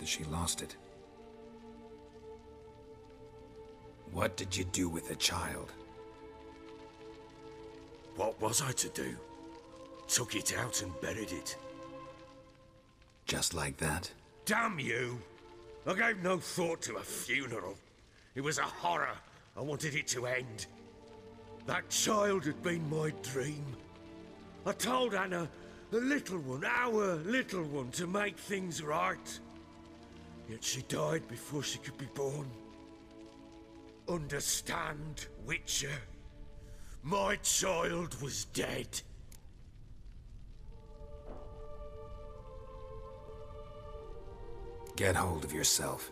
after she lost it. What did you do with the child? What was I to do? Took it out and buried it. Just like that? Damn you! I gave no thought to a funeral. It was a horror. I wanted it to end. That child had been my dream. I told Anna, the little one, our little one, to make things right. Yet she died before she could be born. Understand, Witcher? My child was dead. Get hold of yourself.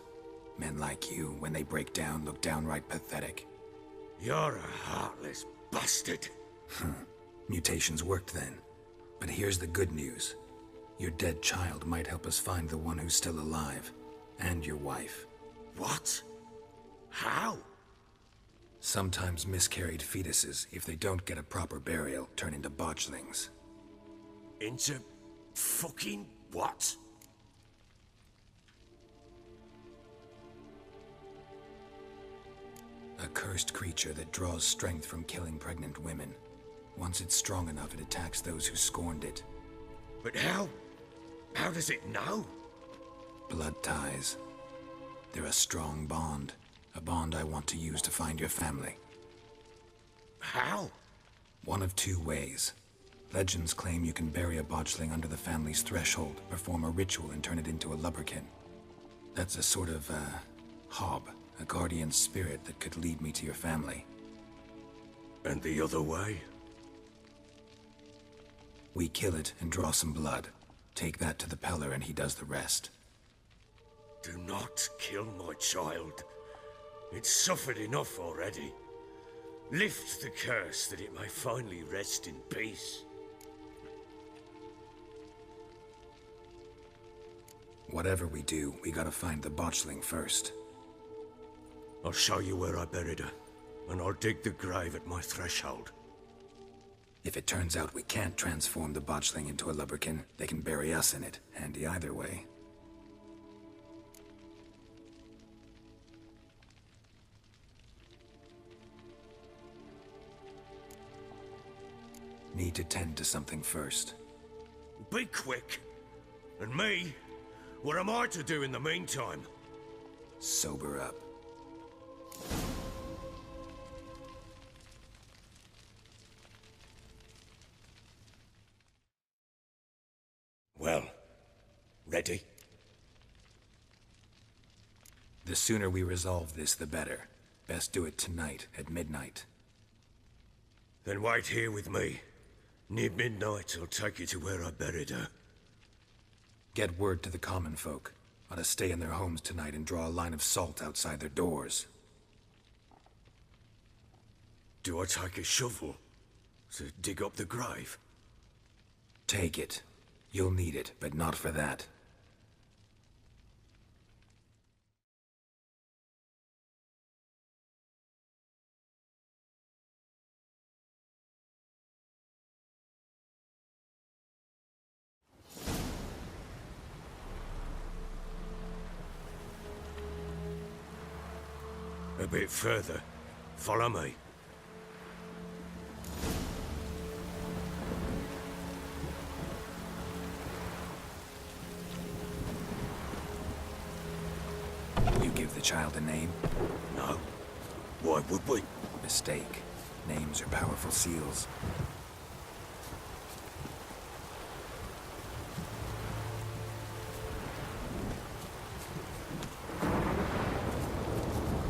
Men like you, when they break down, look downright pathetic. You're a heartless bastard. Mutations worked then. But here's the good news. Your dead child might help us find the one who's still alive. And your wife. What? How? Sometimes miscarried fetuses, if they don't get a proper burial, turn into botchlings. Into fucking what? A cursed creature that draws strength from killing pregnant women. Once it's strong enough, it attacks those who scorned it. But how? How does it know? Blood ties. They're a strong bond. A bond I want to use to find your family. How? One of two ways. Legends claim you can bury a botchling under the family's threshold, perform a ritual, and turn it into a lubberkin. That's a sort of, hob. A guardian spirit that could lead me to your family. And the other way? We kill it and draw some blood. Take that to the Peller and he does the rest. Do not kill my child. It's suffered enough already. Lift the curse that it may finally rest in peace. Whatever we do, we gotta find the botchling first. I'll show you where I buried her, and I'll dig the grave at my threshold. If it turns out we can't transform the botchling into a lubberkin, they can bury us in it. Handy either way. Need to tend to something first. Be quick. And me? What am I to do in the meantime? Sober up. Well, ready? The sooner we resolve this, the better. Best do it tonight, at midnight. Then wait here with me. Near midnight, I'll take you to where I buried her. Get word to the common folk. Ought to stay in their homes tonight and draw a line of salt outside their doors. Do I take a shovel to dig up the grave? Take it. You'll need it, but not for that. A bit further. Follow me. You give the child a name? No. Why would we? Mistake. Names are powerful seals.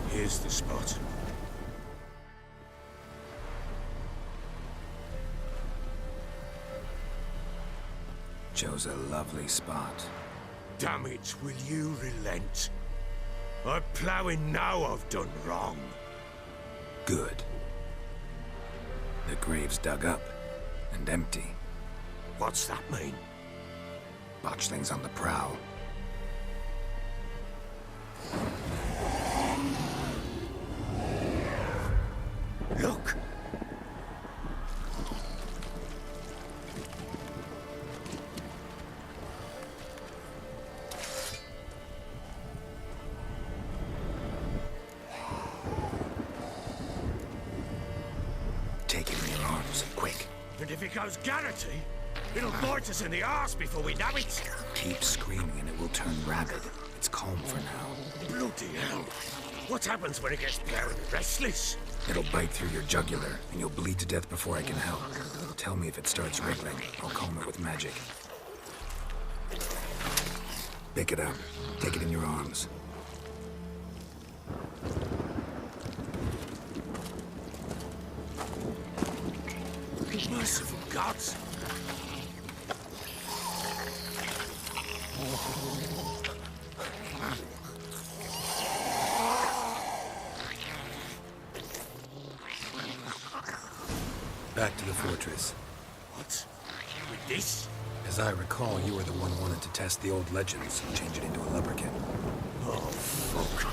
Here's the spot. Chose a lovely spot. Damn it, will you relent? I'm ploughing now I've done wrong. Good. The grave's dug up and empty. What's that mean? Botchling's on the prowl. Look! And if it goes Garrity, it'll bite us in the arse before we know it. Keep screaming and it will turn rabid. It's calm for now. Bloody hell. What happens when it gets very restless? It'll bite through your jugular, and you'll bleed to death before I can help. Tell me if it starts wriggling. I'll calm it with magic. Pick it up. Take it in your arms. Merciful gods! Back to the fortress. What? With this? As I recall, you were the one wanted to test the old legends and change it into a lubricant. Oh, fuck.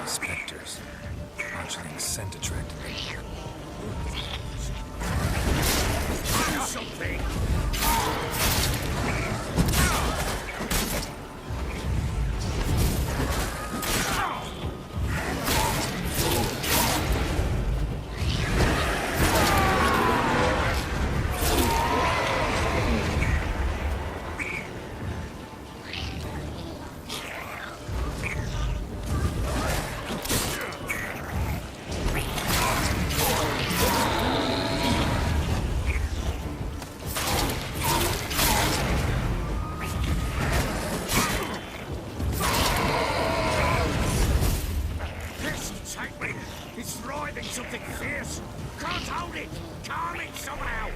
Spectres. Archling's scent attracted me. Do something! It's writhing something fierce! Can't hold it! Calm it somehow!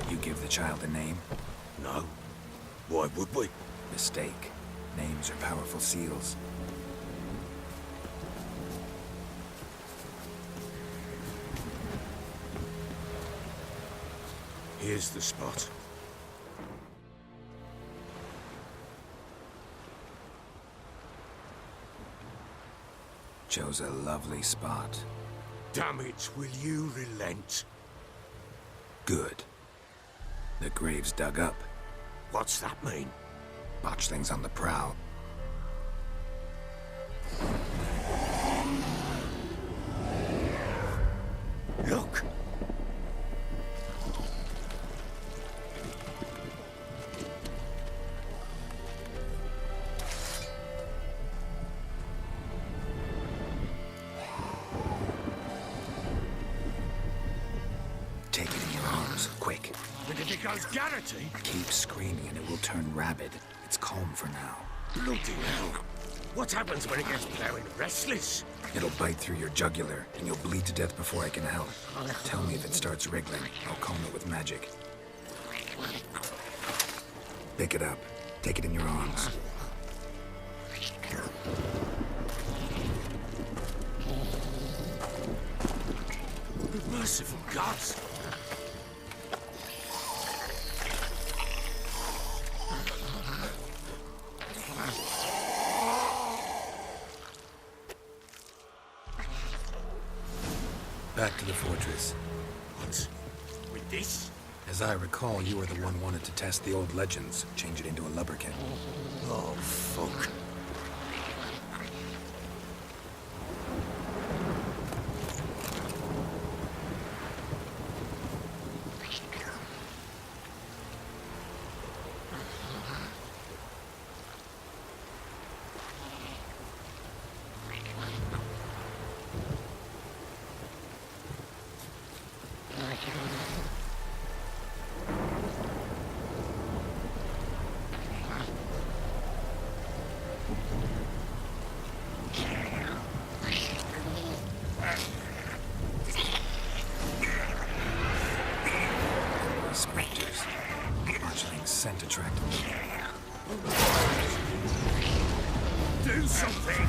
You give the child a name? No. Why would we? Mistake. Names are powerful seals. Here's the spot. Chose a lovely spot. Damn it, will you relent? Good. The grave's dug up. What's that mean? Botchling's on the prowl. Look! Take it in your arms, quick. But if it goes Garrity? Keep screaming and it will turn rabid. It's calm for now. Bloody hell! What happens when it gets plowing restless? It'll bite through your jugular, and you'll bleed to death before I can help. Tell me if it starts wriggling. I'll calm it with magic. Pick it up. Take it in your arms. Merciful gods! Back to the fortress. What? With this? As I recall, you were the one wanted to test the old legends, change it into a lubricant. Oh, fuck. Specters. Botchling's scent attracted me. Do something!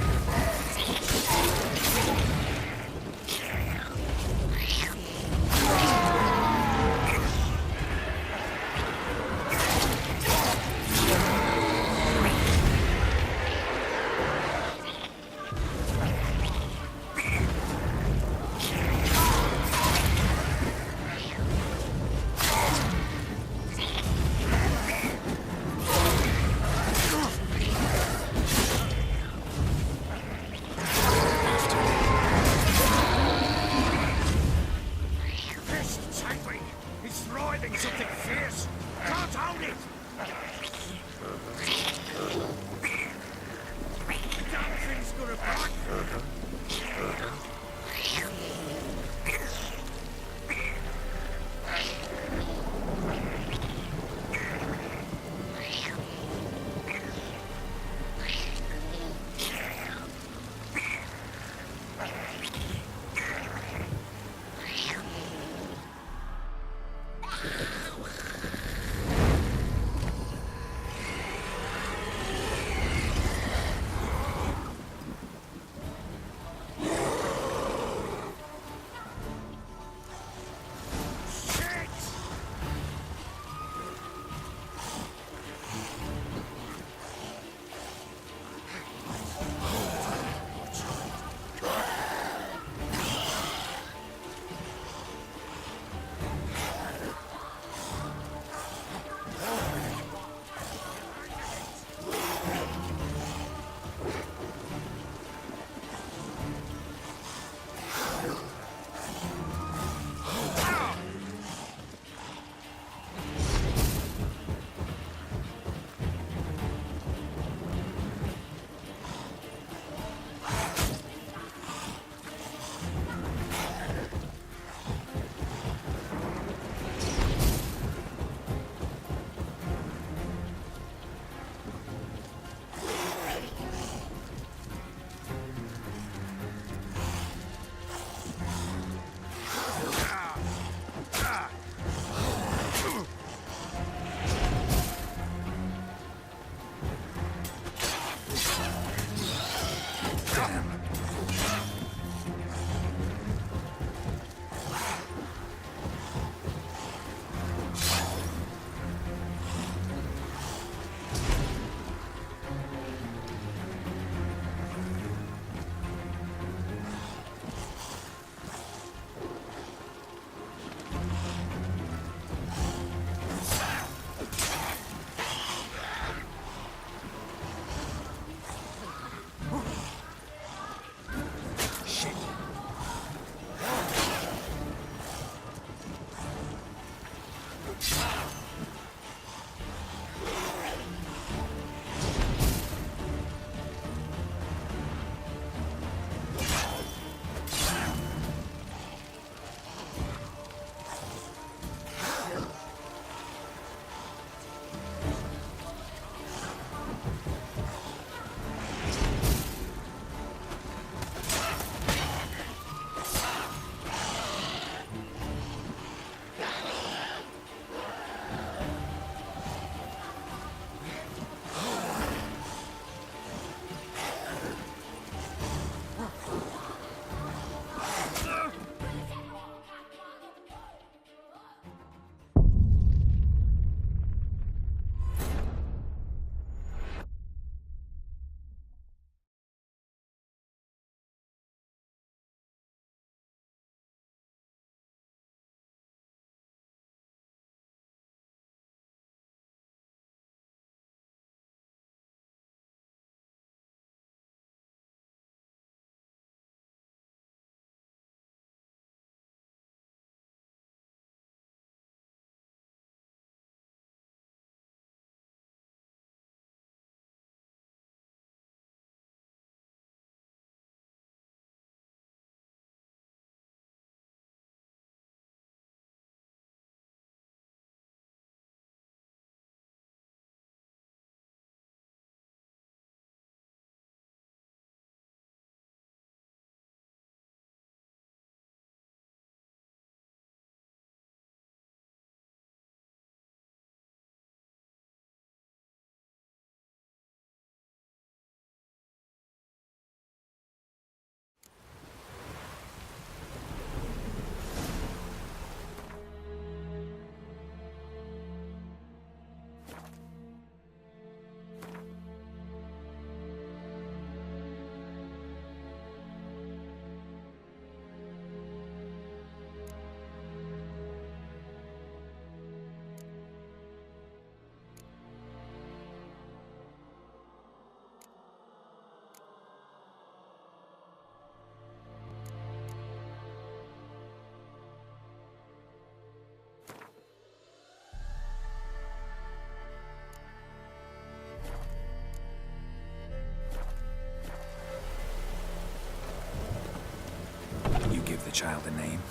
child a name?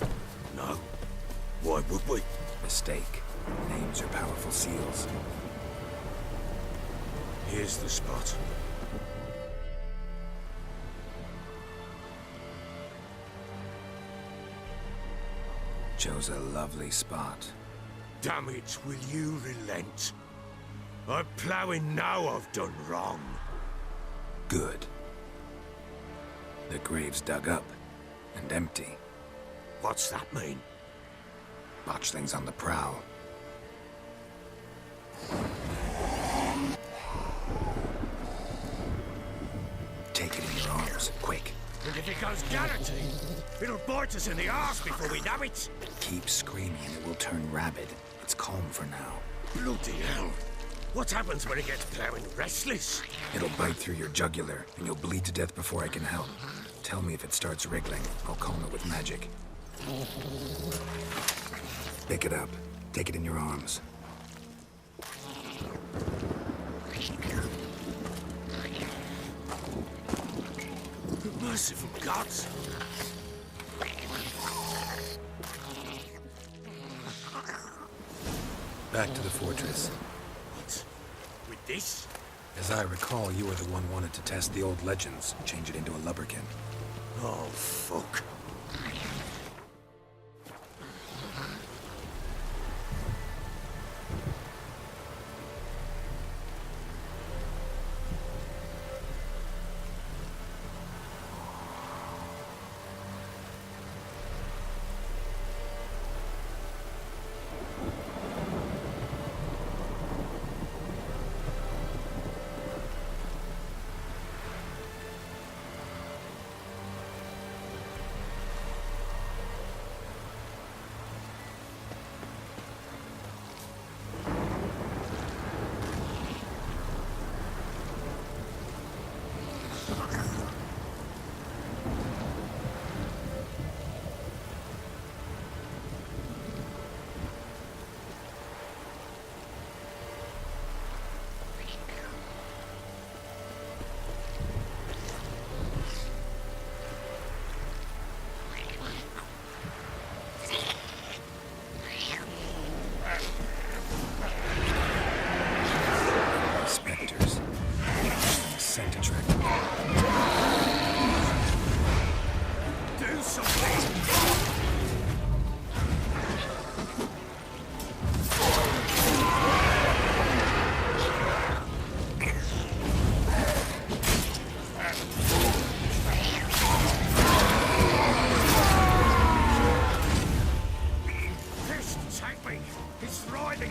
No. Why would we? Mistake. Names are powerful seals. Here's the spot. Chose a lovely spot. Damn it, will you relent? I'm ploughing now I've done wrong. Good. The grave's dug up and empty. What's that mean? Botchling's on the prowl. Take it in your arms, quick. And if it goes guaranteed, it'll bite us in the arse before we know it. Keep screaming and it will turn rabid. It's calm for now. Bloody hell. What happens when it gets ploughing restless? It'll bite through your jugular, and you'll bleed to death before I can help. Tell me if it starts wriggling. I'll calm it with magic. Pick it up. Take it in your arms. Merciful gods. Back to the fortress. What? With this? As I recall, you were the one wanted to test the old legends, change it into a lubberkin. Oh, fuck.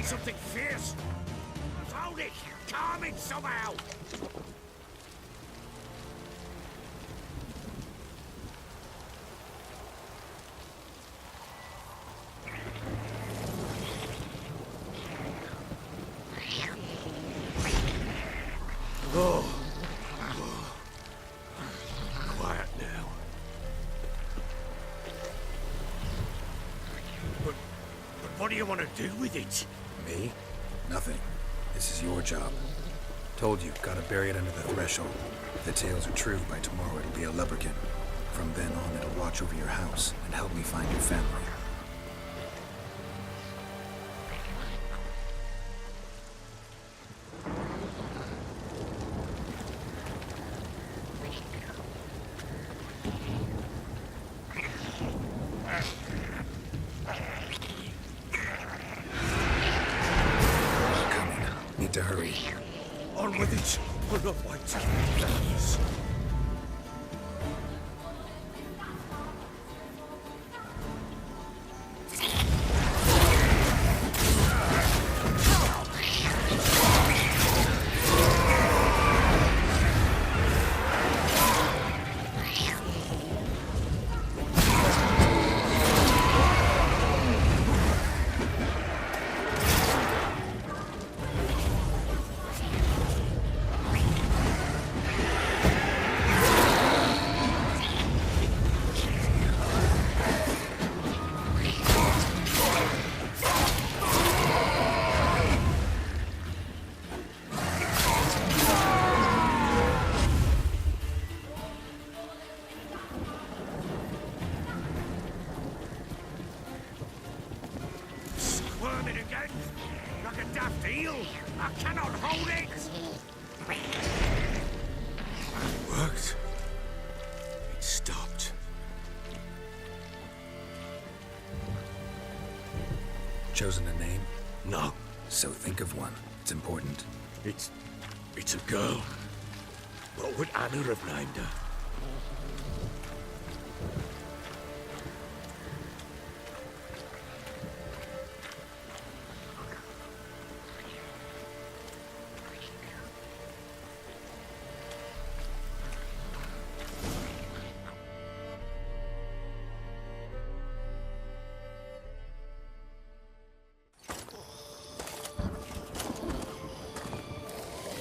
Something fierce. Hold it! Calm it somehow! Oh. Quiet now. But what do you want to do with it? Me? Nothing. This is your job. Told you, gotta bury it under the threshold. If the tales are true, by tomorrow it'll be a lubberkin. From then on, it'll watch over your house and help me find your family. Need to hurry. On with it! We're not waiting. Please. chosen a name? No. So think of one. It's important. It's a girl. What would Anna have named her?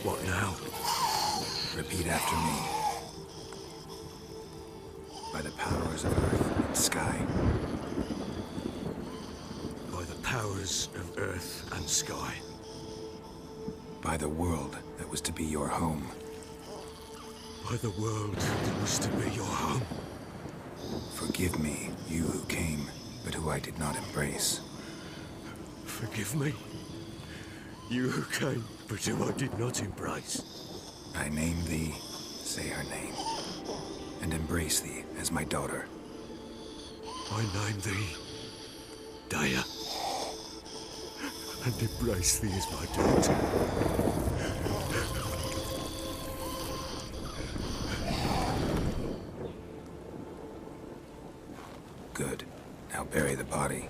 What now? Repeat after me. By the powers of earth and sky. By the powers of earth and sky. By the world that was to be your home. By the world that was to be your home. Forgive me, you who came, but who I did not embrace. Forgive me. You who came, but who I did not embrace. I name thee, say her name, and embrace thee as my daughter. I name thee, Daya, and embrace thee as my daughter. Good. Now bury the body.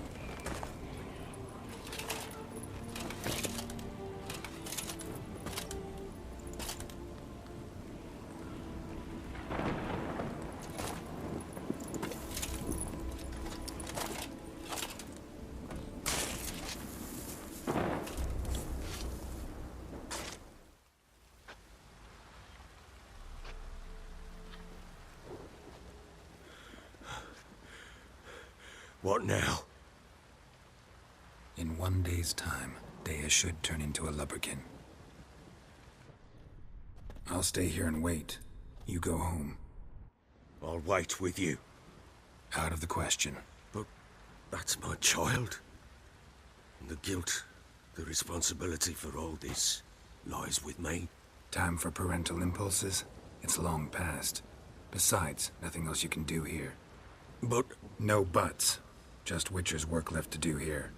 What now? In 1 day's time, Dea should turn into a lubberkin. I'll stay here and wait. You go home. I'll wait with you. Out of the question. But that's my child. And the guilt, the responsibility for all this lies with me. Time for parental impulses? It's long past. Besides, nothing else you can do here. But... No buts. Just Witcher's work left to do here.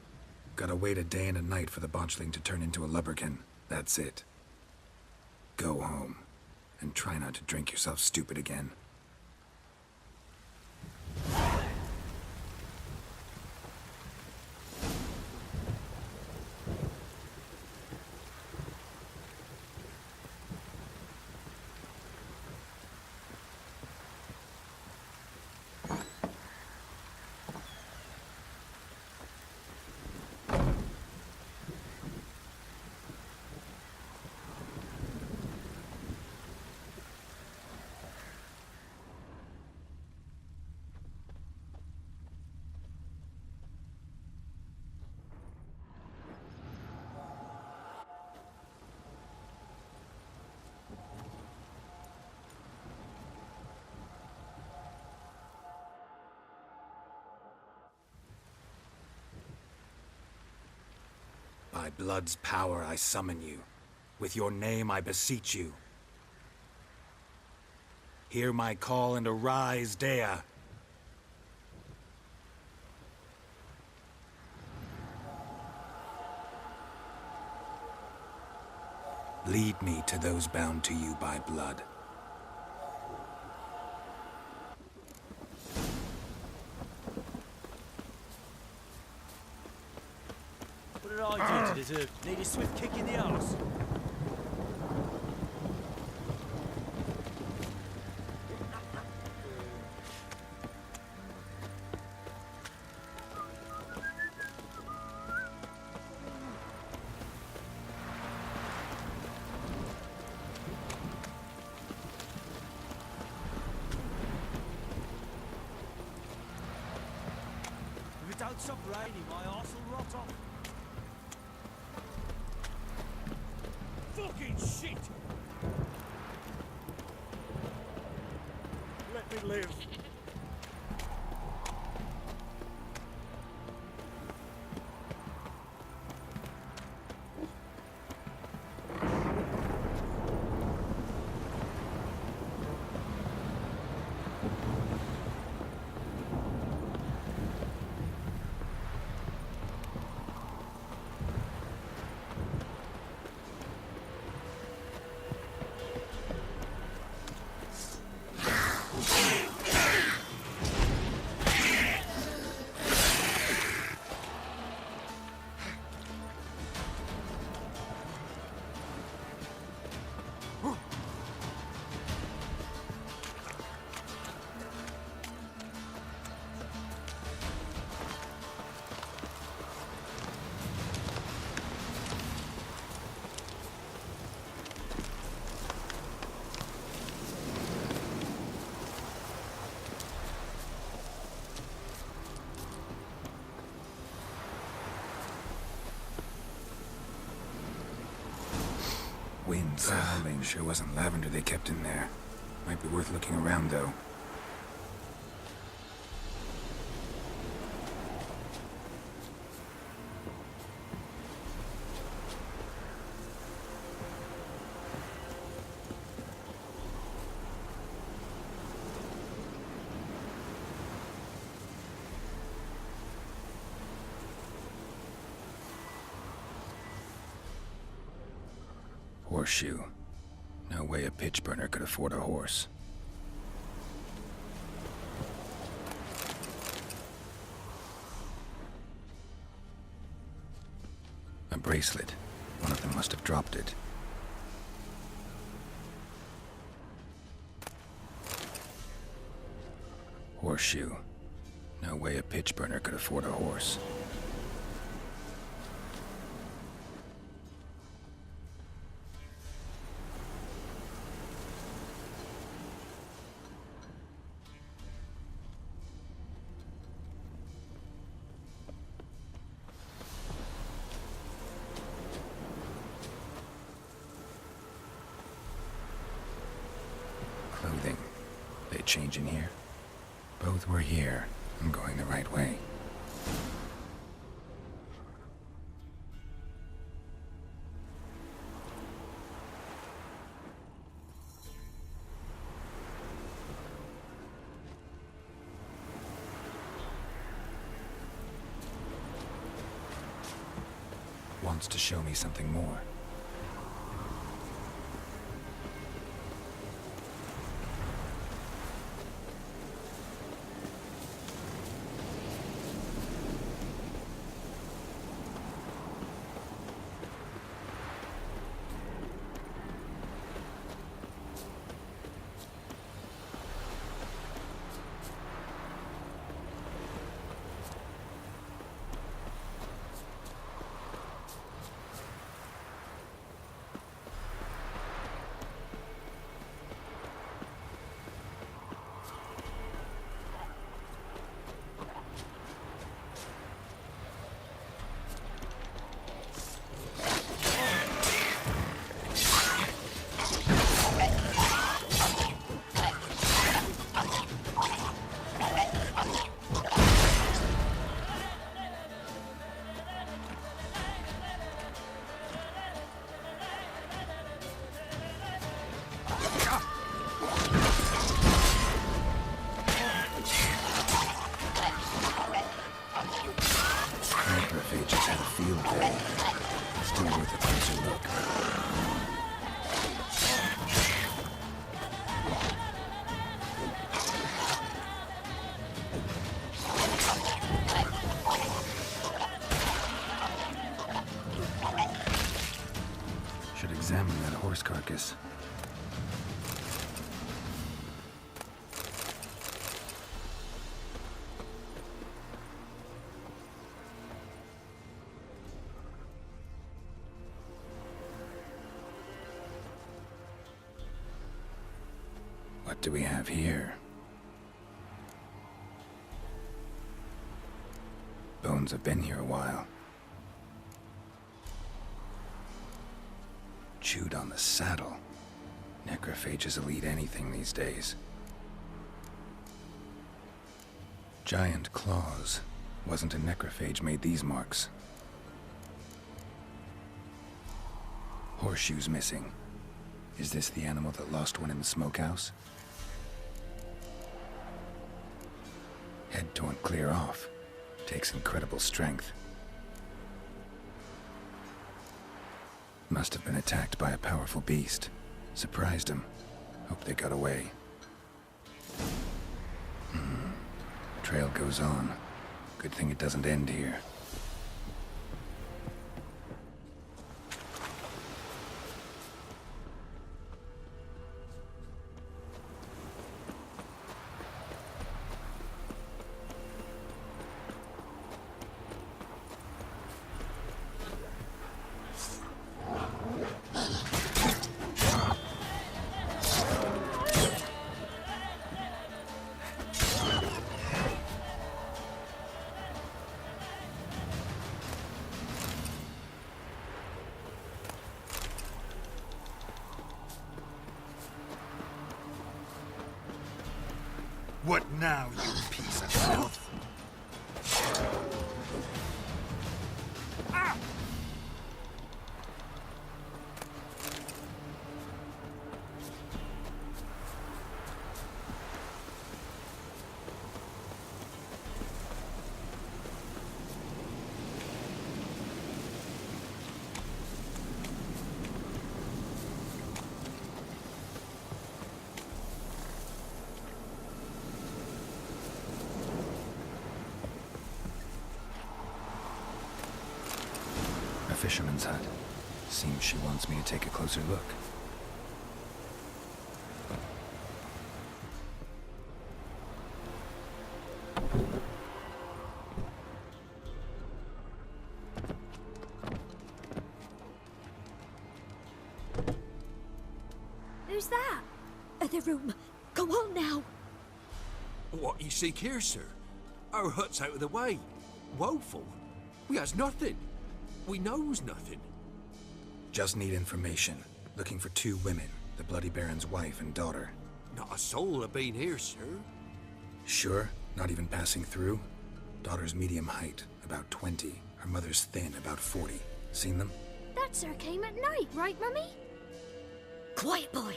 Gotta wait a day and a night for the botchling to turn into a lubberkin. That's it. Go home. And try not to drink yourself stupid again. By blood's power I summon you. With your name I beseech you. Hear my call and arise, Dea. Lead me to those bound to you by blood. What did I do to deserve? Need a swift kick in the arse. If it don't stop raining, my arse will rot off. Fucking shit! Let me live. Wind's howling. Sure wasn't lavender they kept in there. Might be worth looking around, though. Horseshoe. No way a pitch burner could afford a horse. A bracelet. One of them must have dropped it. Horseshoe. No way a pitch burner could afford a horse. Clothing. They change in here? Both were here. I'm going the right way. Wants to show me something more. Should examine that horse carcass. What do we have here? Bones have been here a while. Chewed on the saddle. Necrophages will eat anything these days. Giant claws. Wasn't a necrophage made these marks. Horseshoes missing. Is this the animal that lost one in the smokehouse? Head torn clear off. Takes incredible strength. Must have been attacked by a powerful beast. Surprised him. Hope they got away. Trail goes on. Good thing it doesn't end here. What now, you piece of filth? Ah! A fisherman's hut. Seems she wants me to take a closer look. Who's that? Other room. Go on now. What you seek here, sir? Our hut's out of the way. Woeful. We has nothing. We knows nothing. Just need information. Looking for 2 women, the Bloody Baron's wife and daughter. Not a soul have been here, sir. Sure? Not even passing through? Daughter's medium height, about 20. Her mother's thin, about 40. Seen them? That sir came at night, right, Mummy? Quiet, boy.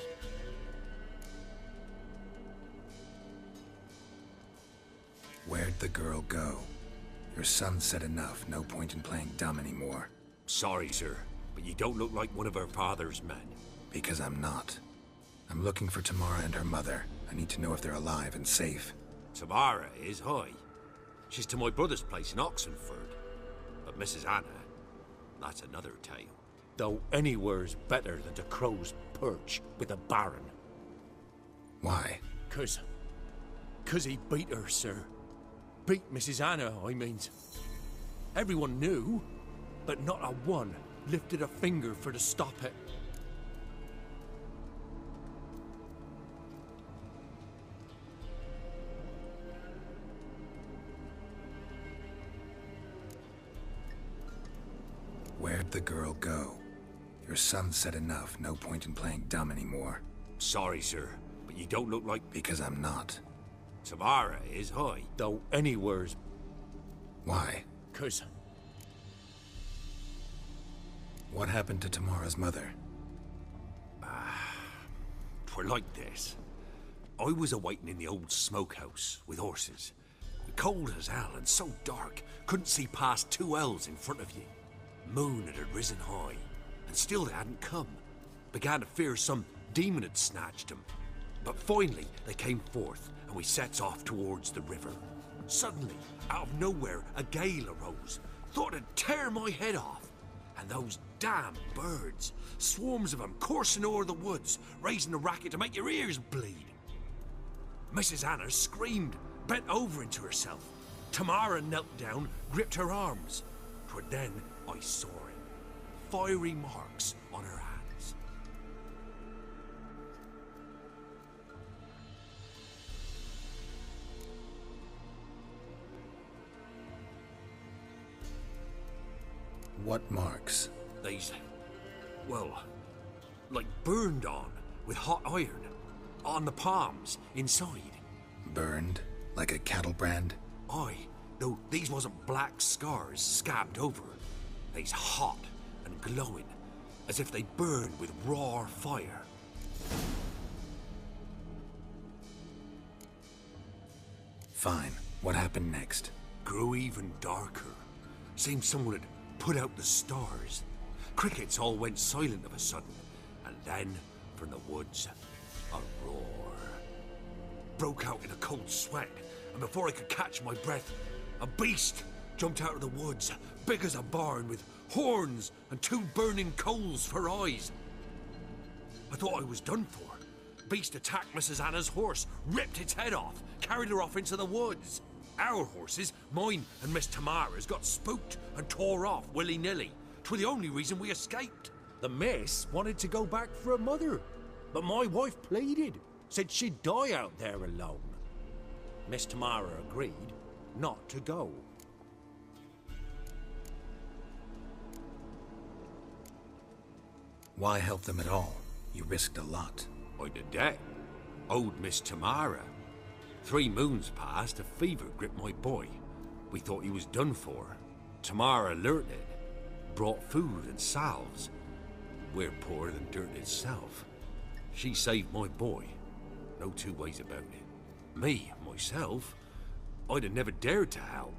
Where'd the girl go? Your son said enough. No point in playing dumb anymore. Sorry, sir, but you don't look like one of our father's men. Because I'm not. I'm looking for Tamara and her mother. I need to know if they're alive and safe. Tamara is, hi. She's to my brother's place in Oxenford. But Mrs. Anna, that's another tale. Though anywhere's better than the Crow's Perch with the Baron. Why? 'Cause he beat her, sir. Beat Mrs. Anna, I means. Everyone knew, but not a one lifted a finger for to stop it. Where'd the girl go? Your son said enough. No point in playing dumb anymore. Sorry, sir, but you don't look like... Because I'm not. Tamara is, hi. Though anywhere's... Why? 'Cause... What happened to Tamara's mother? 'Twere like this. I was awaiting in the old smokehouse with horses. Cold as hell and so dark, couldn't see past 2 ells in front of you. Moon had risen high, and still they hadn't come. Began to fear some demon had snatched them. But finally they came forth, and we sets off towards the river. Suddenly, out of nowhere, a gale arose. Thought it'd tear my head off. And those damn birds, swarms of them coursing o'er the woods, raising a racket to make your ears bleed. Mrs. Anna screamed, bent over into herself. Tamara knelt down, gripped her arms. 'Twere then I saw it. Fiery marks on her hands. What marks? They's, well, like burned on with hot iron. On the palms, inside. Burned? Like a cattle brand? Aye, though these wasn't black scars scabbed over. They's hot and glowing, as if they burned with raw fire. Fine. What happened next? Grew even darker. Seemed someone had put out the stars. Crickets all went silent of a sudden, and then, from the woods, a roar. Broke out in a cold sweat, and before I could catch my breath, a beast jumped out of the woods, big as a barn, with horns and 2 burning coals for eyes. I thought I was done for. Beast attacked Mrs. Anna's horse, ripped its head off, carried her off into the woods. Our horses, mine and Miss Tamara's, got spooked and tore off willy-nilly. 'Twere the only reason we escaped. The miss wanted to go back for her mother, but my wife pleaded, said she'd die out there alone. Miss Tamara agreed not to go. Why help them at all? You risked a lot. I did that. Owed Miss Tamara. 3 moons passed, a fever gripped my boy. We thought he was done for. Tamara alerted, brought food and salves. We're poorer than dirt itself. She saved my boy. No 2 ways about it. Me, myself, I'd have never dared to help.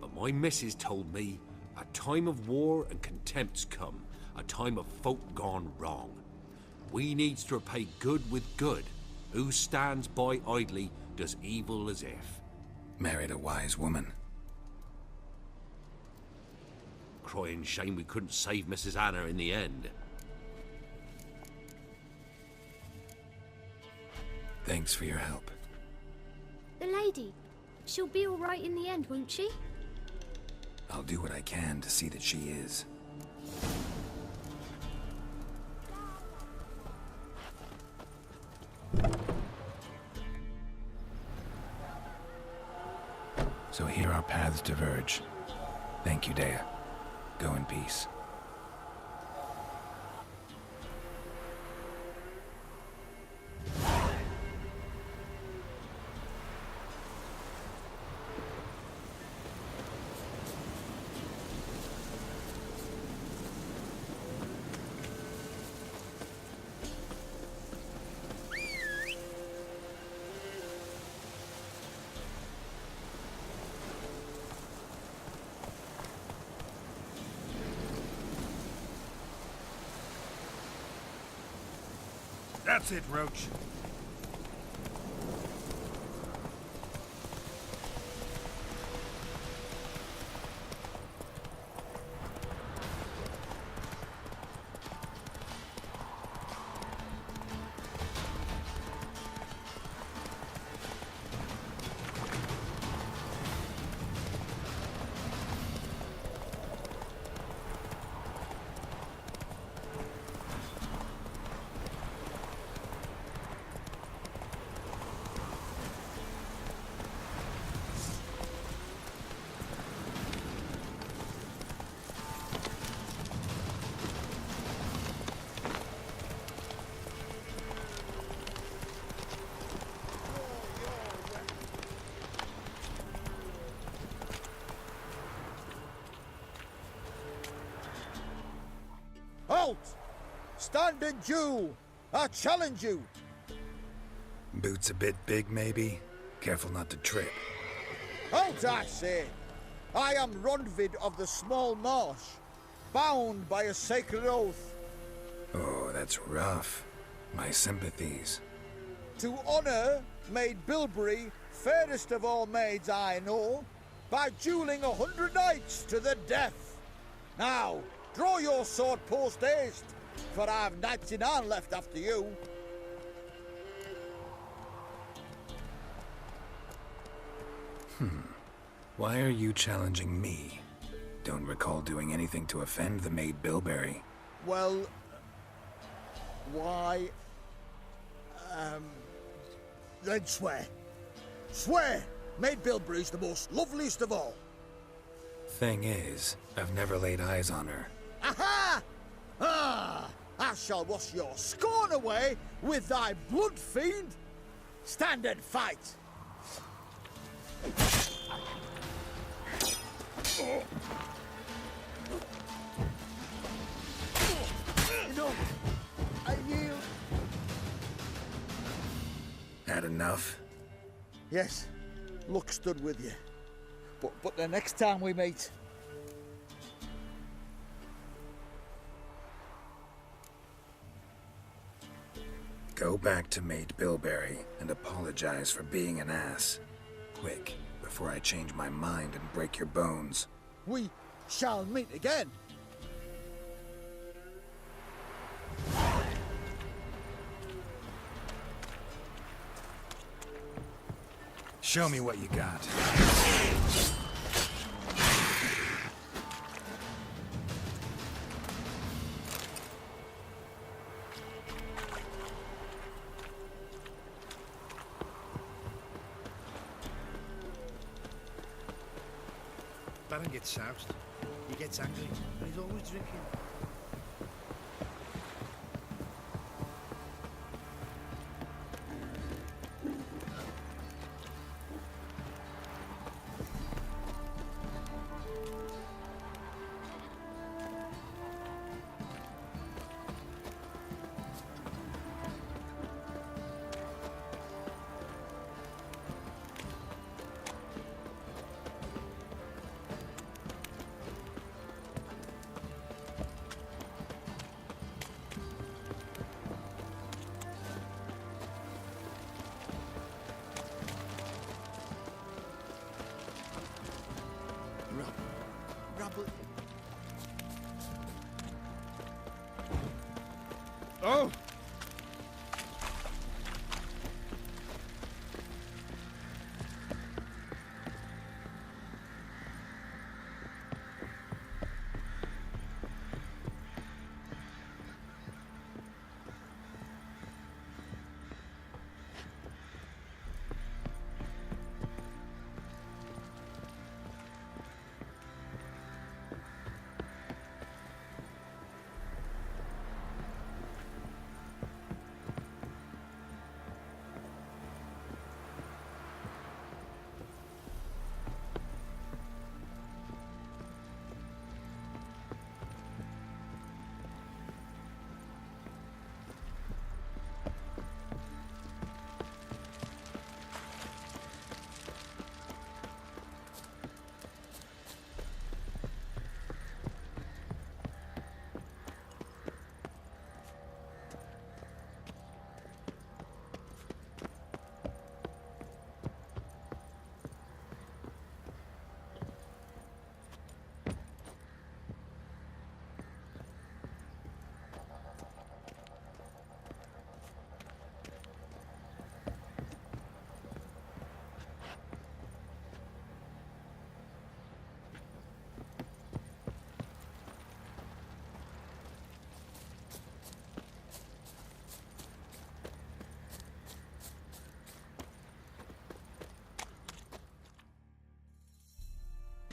But my missus told me a time of war and contempt's come, a time of folk gone wrong. We needs to repay good with good. Who stands by idly does evil as if. Married a wise woman. Crying shame we couldn't save Mrs. Anna in the end. Thanks for your help. The lady. She'll be all right in the end, won't she? I'll do what I can to see that she is. So here our paths diverge. Thank you, Dea. Go in peace. That's it, Roach. Halt! Stand and due! I challenge you! Boots a bit big, maybe? Careful not to trip. Halt, I say! I am Ronvid of the Small Marsh, bound by a sacred oath. Oh, that's rough. My sympathies. To honor Maid Bilberry, fairest of all maids I know, by dueling 100 knights to the death. Now, draw your sword post haste, for I've 99 left after you. Why are you challenging me? Don't recall doing anything to offend the Maid Bilberry. Well, why, then swear. Swear! Maid Bilberry's the most loveliest of all. Thing is, I've never laid eyes on her. Aha! Ah! I shall wash your scorn away with thy blood, fiend! Stand and fight! No! I yield! Had enough? Yes, luck stood with you. But the next time we meet... Go back to Maid Bilberry and apologize for being an ass. Quick, before I change my mind and break your bones. We shall meet again. Show me what you got. Baron gets soused. He gets angry, and he's always drinking. Oh!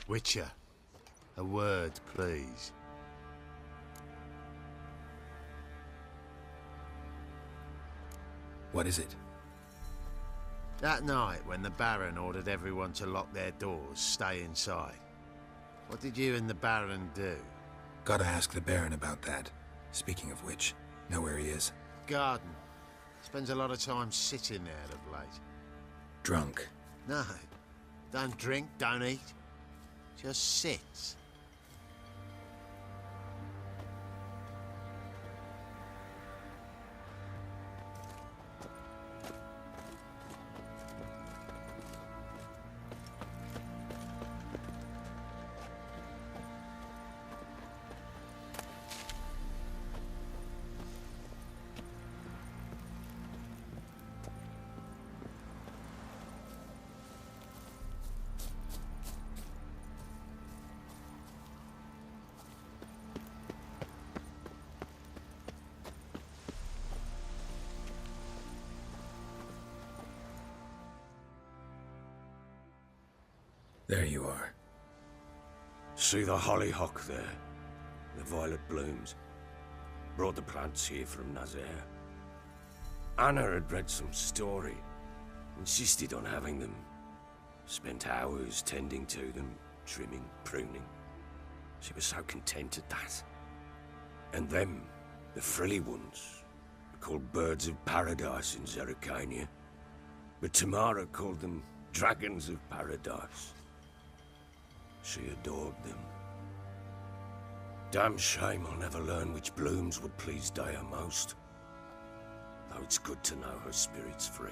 Witcher, a word, please. What is it? That night when the Baron ordered everyone to lock their doors, stay inside. What did you and the Baron do? Gotta ask the Baron about that. Speaking of which, know where he is? Garden. Spends a lot of time sitting there of late. Drunk. No. Don't drink, don't eat. Just sits. There you are. See the hollyhock there? The violet blooms. Brought the plants here from Nazaire. Anna had read some story. Insisted on having them. Spent hours tending to them, trimming, pruning. She was so content at that. And them, the frilly ones, are called birds of paradise in Zerrikania. But Tamara called them dragons of paradise. She adored them. Damn shame I'll never learn which blooms would please Dea most. Though it's good to know her spirit's free.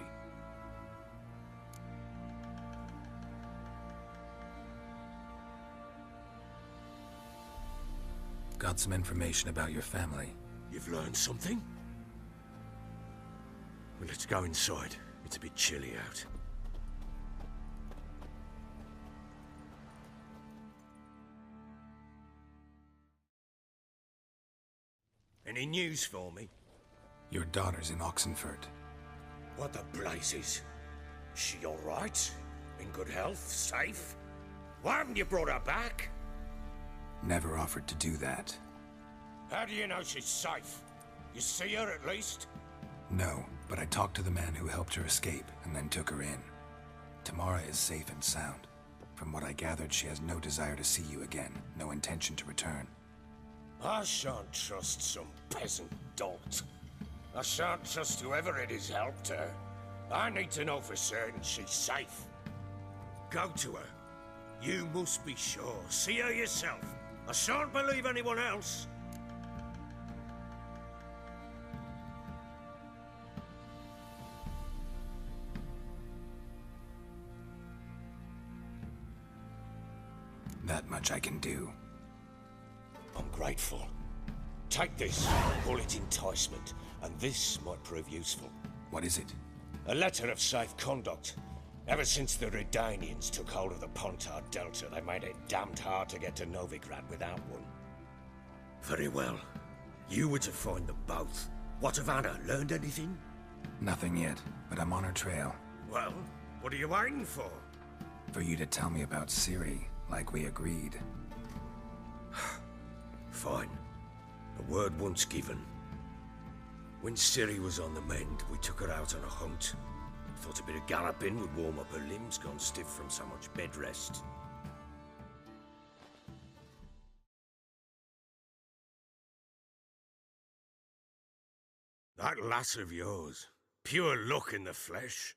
Got some information about your family. You've learned something? Well, let's go inside. It's a bit chilly out. Any news for me? Your daughter's in Oxenfurt. What the blazes? Is she all right? In good health? Safe? Why haven't you brought her back? Never offered to do that. How do you know she's safe? You see her at least? No, but I talked to the man who helped her escape and then took her in. Tamara is safe and sound. From what I gathered, she has no desire to see you again, no intention to return. I shan't trust some peasant dolt. I shan't trust whoever it is helped her. I need to know for certain she's safe. Go to her. You must be sure. See her yourself. I shan't believe anyone else. That much I can do. I'm grateful. Take this, call it enticement. and this might prove useful. What is it? A letter of safe conduct. Ever since the Redanians took hold of the Pontard Delta, they made it damned hard to get to Novigrad without one. Very well. You were to find them both. What of Anna? Learned anything? Nothing yet, but I'm on her trail. Well, what are you waiting for? For you to tell me about Ciri, like we agreed. Fine. A word once given. When Ciri was on the mend, we took her out on a hunt. Thought a bit of galloping would warm up her limbs gone stiff from so much bed rest. That lass of yours, pure luck in the flesh.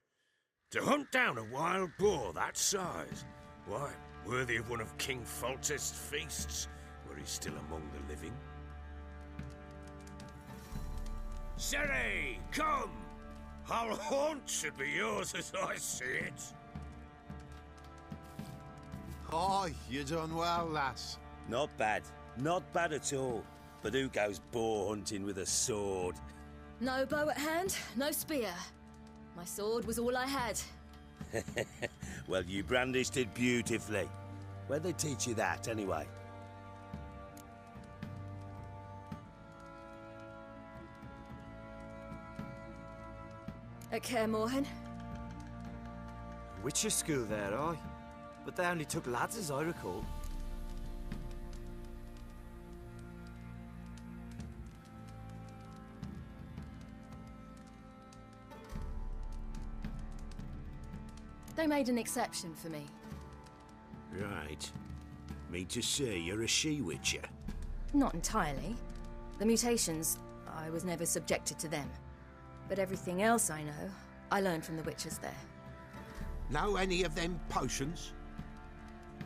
To hunt down a wild boar that size, why, worthy of one of King Foltest's feasts, where he's still among the living. Ciri, come! Our haunt should be yours as I see it. Oh, you done well, lass. Not bad. Not bad at all. But who goes boar hunting with a sword? No bow at hand, no spear. My sword was all I had. Well, you brandished it beautifully. Where'd they teach you that, anyway? At Kaer Morhen. Witcher school there, aye. But they only took lads, as I recall. They made an exception for me. Right. Mean to say you're a she-witcher? Not entirely. The mutations, I was never subjected to them. But everything else I know, I learned from the witches there. Know any of them potions?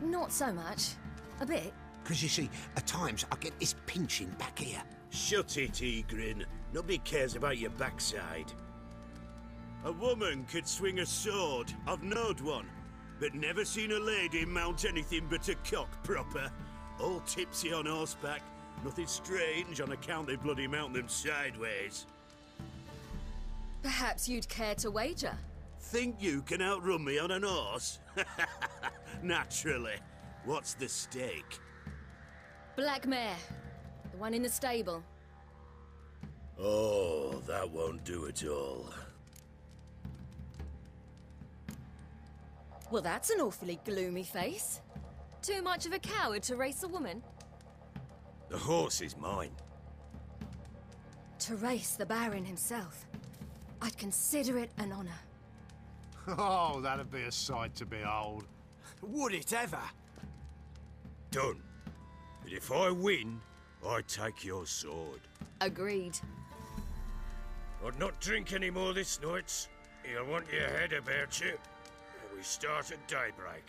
Not so much. A bit. Because you see, at times I get this pinching back here. Shut it, Egrin. Nobody cares about your backside. A woman could swing a sword. I've knowed one. But never seen a lady mount anything but a cock proper. All tipsy on horseback. Nothing strange on account they bloody mount them sideways. Perhaps you'd care to wager? Think you can outrun me on an horse? Naturally. What's the stake? Black mare. The one in the stable. Oh, that won't do at all. Well, that's an awfully gloomy face. Too much of a coward to race a woman? The horse is mine. To race the Baron himself. I'd consider it an honor. Oh, that'd be a sight to behold. Would it ever? Done. But if I win, I take your sword. Agreed. I'd not drink any more this night. You'll want your head about you. We start at daybreak.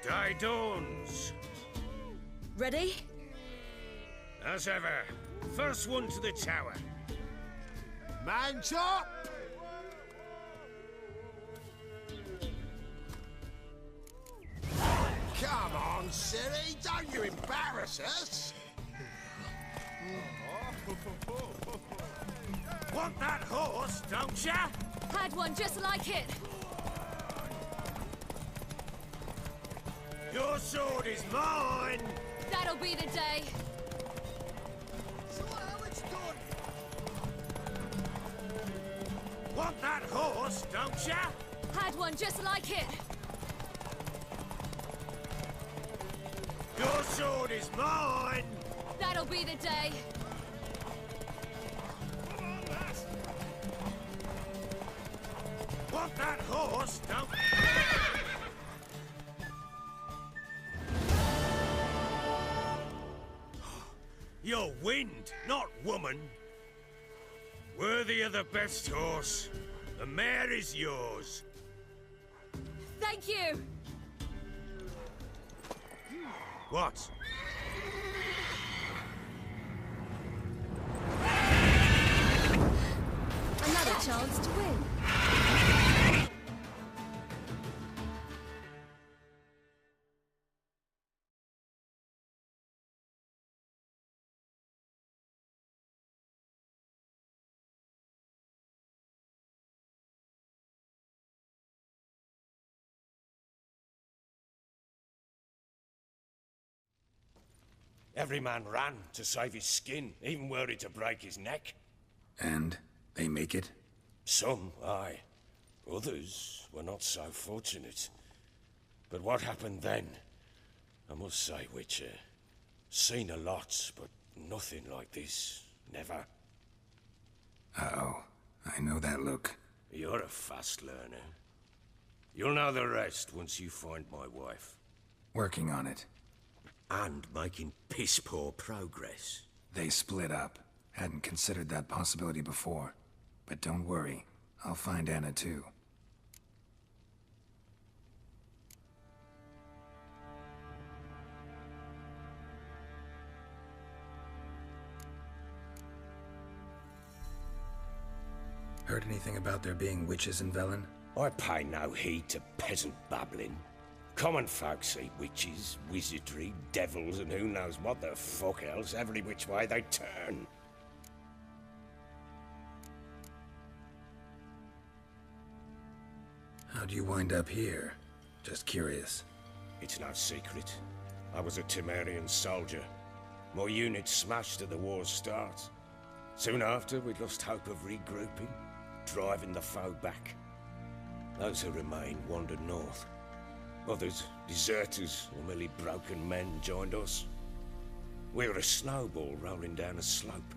The day dawns. Ready? As ever, first one to the tower. Man chop! Come on, Ciri, don't you embarrass us! Want that horse, don't ya? Had one just like it. Your sword is mine! That'll be the day. So how it's done? Want that horse, don't ya? Had one just like it. Your sword is mine! That'll be the day. Want that horse, don't... You're wind, not woman. Worthy of the best horse. The mare is yours. Thank you! What? Another chance to win. Every man ran to save his skin, even were it to break his neck. And they make it? Some, aye. Others were not so fortunate. But what happened then? I must say, Witcher, seen a lot, but nothing like this. Never. Uh-oh. I know that look. You're a fast learner. You'll know the rest once you find my wife. Working on it. And making piss-poor progress. They split up. Hadn't considered that possibility before. But don't worry. I'll find Anna too. Heard anything about there being witches in Velen? I pay no heed to peasant babbling. Common folk see witches, wizardry, devils, and who knows what the fuck else every which way they turn. How'd you wind up here? Just curious. It's no secret. I was a Temerian soldier. My unit smashed at the war's start. Soon after, we lost hope of regrouping, driving the foe back. Those who remained wandered north. Others, deserters or merely broken men, joined us. We were a snowball rolling down a slope.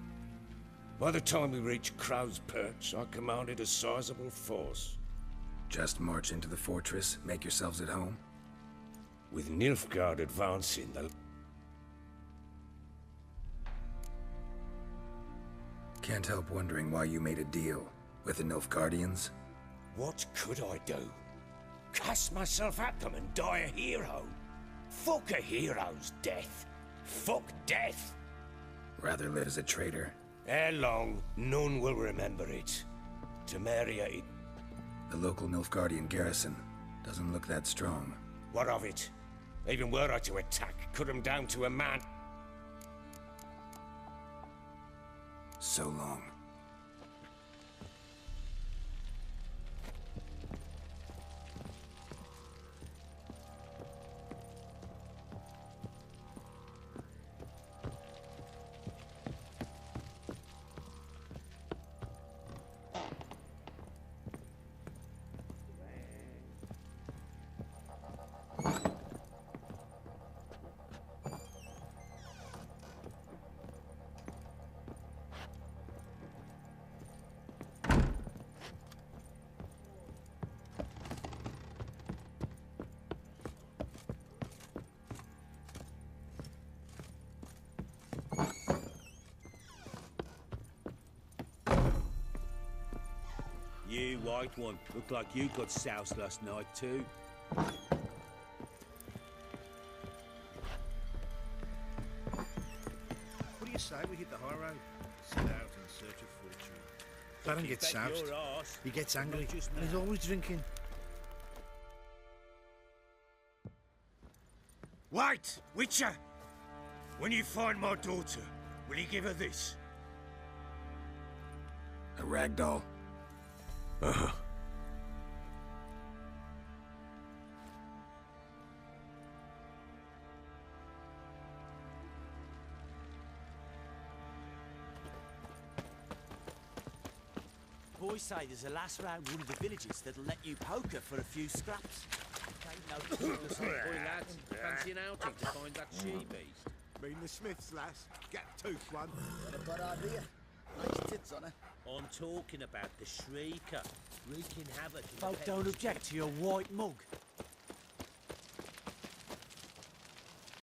By the time we reached Crow's Perch, I commanded a sizable force. Just march into the fortress, make yourselves at home? With Nilfgaard advancing, the... Can't help wondering why you made a deal with the Nilfgaardians. What could I do? Cast myself at them and die a hero? Fuck a hero's death. Fuck death. Rather live as a traitor. Ere long, none will remember it. Temeria, it... The local Nilfgaardian garrison doesn't look that strong. What of it? Even were I to attack, cut them down to a man. So long. You, white one, look like you got soused last night too. What do you say we hit the high road? Set out in search of fortune. Baron gets soused. He gets angry, and he's always drinking. Wait, Witcher! When you find my daughter, will you give her this? A ragdoll? Uh-huh. Boys say there's a lass round one of the villages that'll let you poker for a few scraps. Boy, lads, fancy an outing to find that she-beast? Mean the Smith's lass? Get tooth one. What a bad idea. Nice tits on her. I'm talking about the Shrieker, wreaking havoc in Folk don't object to your white mug.